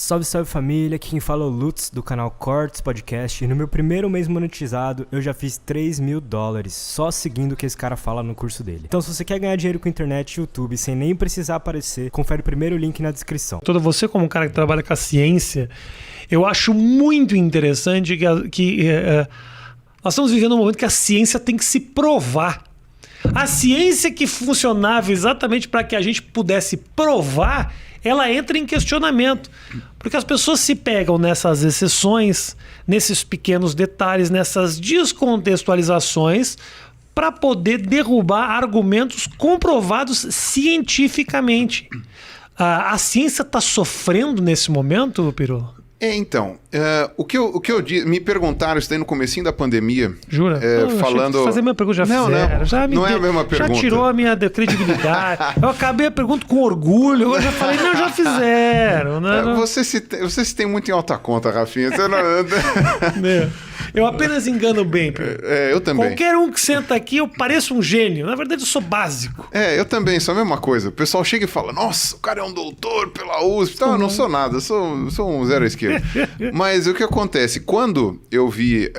Salve, salve família, aqui quem fala é o Lutz do canal Cortes Podcast e no meu primeiro mês monetizado eu já fiz $3.000 só seguindo o que esse cara fala no curso dele. Então se você quer ganhar dinheiro com internet e YouTube sem nem precisar aparecer, confere o primeiro link na descrição. Todo você como um cara que trabalha com a ciência, eu acho muito interessante que nós estamos vivendo um momento que a ciência tem que se provar. A ciência que funcionava exatamente para que a gente pudesse provar, ela entra em questionamento. Porque as pessoas se pegam nessas exceções, nesses pequenos detalhes, nessas descontextualizações, para poder derrubar argumentos comprovados cientificamente. A ciência está sofrendo nesse momento, Pirolo? Então, o que eu disse, me perguntaram isso daí no comecinho da pandemia. Jura? Falando... Fazer minha pergunta já fizeram. Não é a mesma pergunta. Já tirou a minha credibilidade. Eu acabei a pergunta com orgulho. Eu já falei, não, já fizeram. Você se tem muito em alta conta, Rafinha. Você não... Eu apenas engano bem, Pedro. Eu também. Qualquer um que senta aqui, eu pareço um gênio. Na verdade, eu sou básico. Eu também, sou a mesma coisa. O pessoal chega e fala, nossa, o cara é um doutor pela USP. Então, eu não sou nada, eu sou um zero à esquerda. Mas o que acontece? Quando eu vi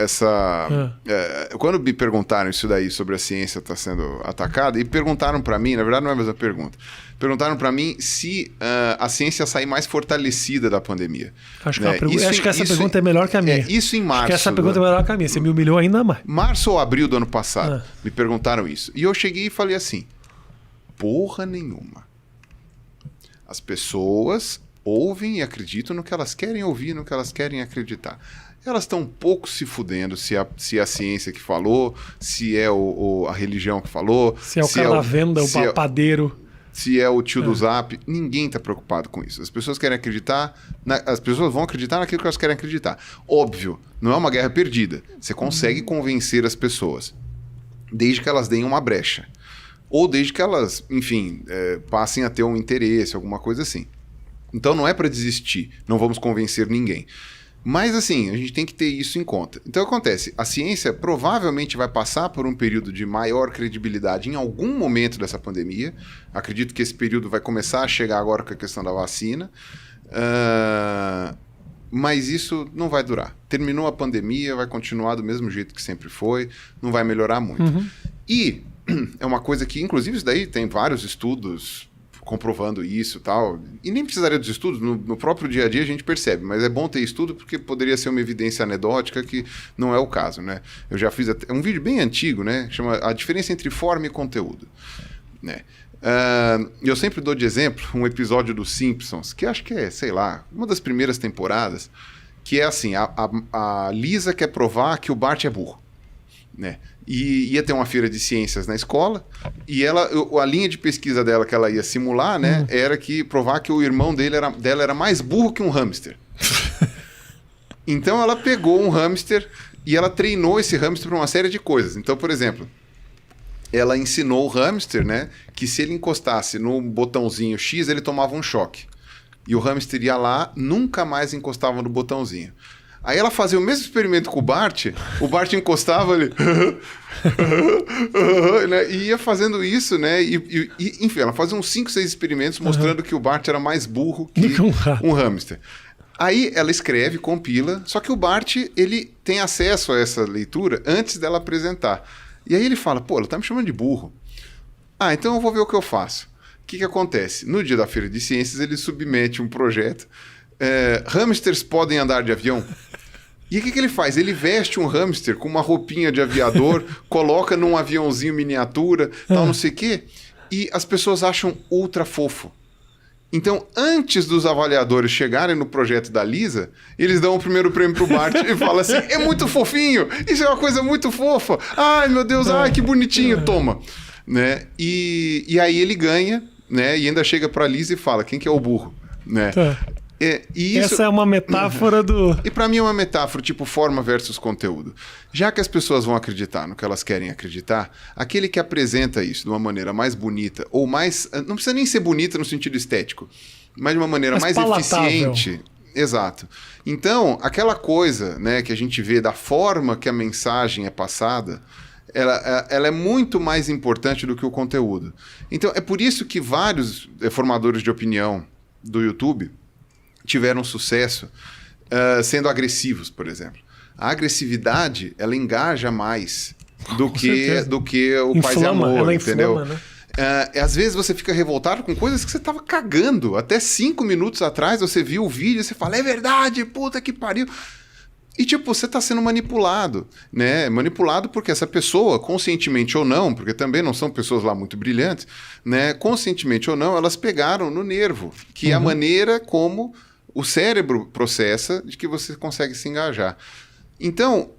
quando me perguntaram isso daí sobre a ciência estar sendo atacada, e perguntaram para mim, na verdade não é a mesma pergunta, perguntaram para mim se a ciência ia sair mais fortalecida da pandemia. Acho que essa pergunta é melhor que a minha. Isso em março. Acho que essa pergunta é melhor que a minha. Você me humilhou ainda mais. Março ou abril do ano passado, me perguntaram isso. E eu cheguei e falei assim, porra nenhuma. As pessoas ouvem e acreditam no que elas querem ouvir, no que elas querem acreditar. Elas estão um pouco se fudendo se é a ciência que falou, se é a religião que falou. Se é o cara da venda, o papadeiro. Se é o tio do Zap. Ninguém está preocupado com isso. As pessoas querem acreditar, as pessoas vão acreditar naquilo que elas querem acreditar. Óbvio, não é uma guerra perdida. Você consegue convencer as pessoas, desde que elas deem uma brecha. Ou desde que elas, enfim, passem a ter um interesse, alguma coisa assim. Então não é para desistir, não vamos convencer ninguém. Mas assim, a gente tem que ter isso em conta. Então acontece, a ciência provavelmente vai passar por um período de maior credibilidade em algum momento dessa pandemia. Acredito que esse período vai começar a chegar agora com a questão da vacina. Mas isso não vai durar. Terminou a pandemia, vai continuar do mesmo jeito que sempre foi, não vai melhorar muito. E é uma coisa que, inclusive, isso daí tem vários estudos comprovando isso e tal, e nem precisaria dos estudos, no próprio dia a dia a gente percebe, mas é bom ter estudo porque poderia ser uma evidência anedótica que não é o caso, né? Eu já fiz um vídeo bem antigo, né, que chama A Diferença entre Forma e Conteúdo, né? Eu sempre dou de exemplo um episódio dos Simpsons, que acho que é, sei lá, uma das primeiras temporadas, que é assim, a Lisa quer provar que o Bart é burro, né? E ia ter uma feira de ciências na escola, e a linha de pesquisa dela que ela ia simular, né, era que provar que o irmão dela era mais burro que um hamster. Então ela pegou um hamster e ela treinou esse hamster para uma série de coisas. Então, por exemplo, ela ensinou o hamster, né, que se ele encostasse no botãozinho X, ele tomava um choque. E o hamster ia lá, nunca mais encostava no botãozinho. Aí ela fazia o mesmo experimento com o Bart encostava ali, né? E ia fazendo isso, né? Enfim, ela fazia uns 5, 6 experimentos mostrando que o Bart era mais burro que um hamster. Aí ela escreve, compila, só que o Bart, ele tem acesso a essa leitura antes dela apresentar. E aí ele fala, pô, ela tá me chamando de burro. Então eu vou ver o que eu faço. O que acontece? No dia da Feira de Ciências, ele submete um projeto. Hamsters podem andar de avião? E o que ele faz? Ele veste um hamster com uma roupinha de aviador, coloca num aviãozinho miniatura, tal, não sei o quê, e as pessoas acham ultra fofo. Então, antes dos avaliadores chegarem no projeto da Lisa, eles dão o primeiro prêmio pro Bart e falam assim, é muito fofinho, isso é uma coisa muito fofa, ai meu Deus, ai que bonitinho, toma. Né? E aí ele ganha, né? E ainda chega pra Lisa e fala, quem que é o burro? Né? Essa é uma metáfora do... E para mim é uma metáfora tipo forma versus conteúdo. Já que as pessoas vão acreditar no que elas querem acreditar, aquele que apresenta isso de uma maneira mais bonita, ou mais... Não precisa nem ser bonita no sentido estético, mas de uma maneira mais eficiente. Exato. Então, aquela coisa, né, que a gente vê da forma que a mensagem é passada, ela é muito mais importante do que o conteúdo. Então, é por isso que vários formadores de opinião do YouTube tiveram sucesso sendo agressivos, por exemplo. A agressividade, ela engaja mais do que o paz e amor, ela entendeu? inflama, né? Às vezes você fica revoltado com coisas que você tava cagando. Até 5 minutos atrás você viu o vídeo e você fala, é verdade, puta que pariu. E tipo, você tá sendo manipulado, né? Manipulado porque essa pessoa, conscientemente ou não, porque também não são pessoas lá muito brilhantes, né? Conscientemente ou não, elas pegaram no nervo, que é a maneira como o cérebro processa de que você consegue se engajar. Então,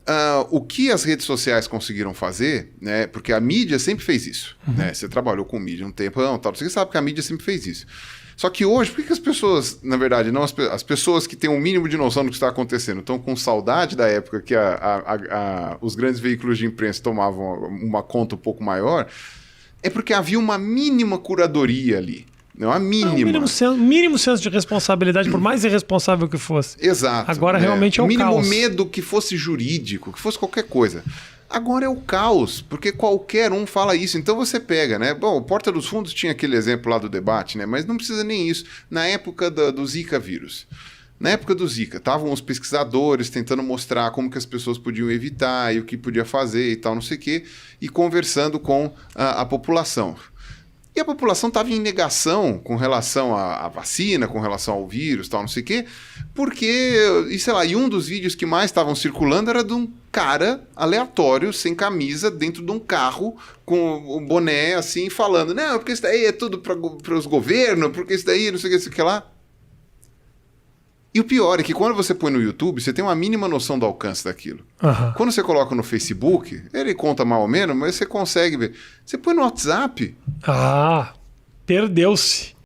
o que as redes sociais conseguiram fazer, né? Porque a mídia sempre fez isso, né? Você trabalhou com mídia um tempão, tal, você sabe que a mídia sempre fez isso. Só que hoje, por que as pessoas, na verdade, não as pessoas que têm um mínimo de noção do que está acontecendo, estão com saudade da época que os grandes veículos de imprensa tomavam uma conta um pouco maior, é porque havia uma mínima curadoria ali. Não, a mínima. Mínimo senso de responsabilidade, por mais irresponsável que fosse. Exato. Agora realmente é o mínimo caos. Medo que fosse jurídico, que fosse qualquer coisa. Agora é o caos, porque qualquer um fala isso. Então você pega, né? Bom, o Porta dos Fundos tinha aquele exemplo lá do debate, né? Mas não precisa nem isso. Na época do Zika vírus. Na época do Zika, estavam os pesquisadores tentando mostrar como que as pessoas podiam evitar e o que podia fazer e tal, não sei o quê, e conversando com a população. E a população estava em negação com relação à vacina, com relação ao vírus, tal, não sei o quê, porque, sei lá, e um dos vídeos que mais estavam circulando era de um cara aleatório, sem camisa, dentro de um carro, com um boné, assim, falando, não, porque isso daí é tudo para os governos, porque isso daí, não sei o que lá. E o pior é que quando você põe no YouTube, você tem uma mínima noção do alcance daquilo. Quando você coloca no Facebook, ele conta mal ou menos, mas você consegue ver. Você põe no WhatsApp... Perdeu-se.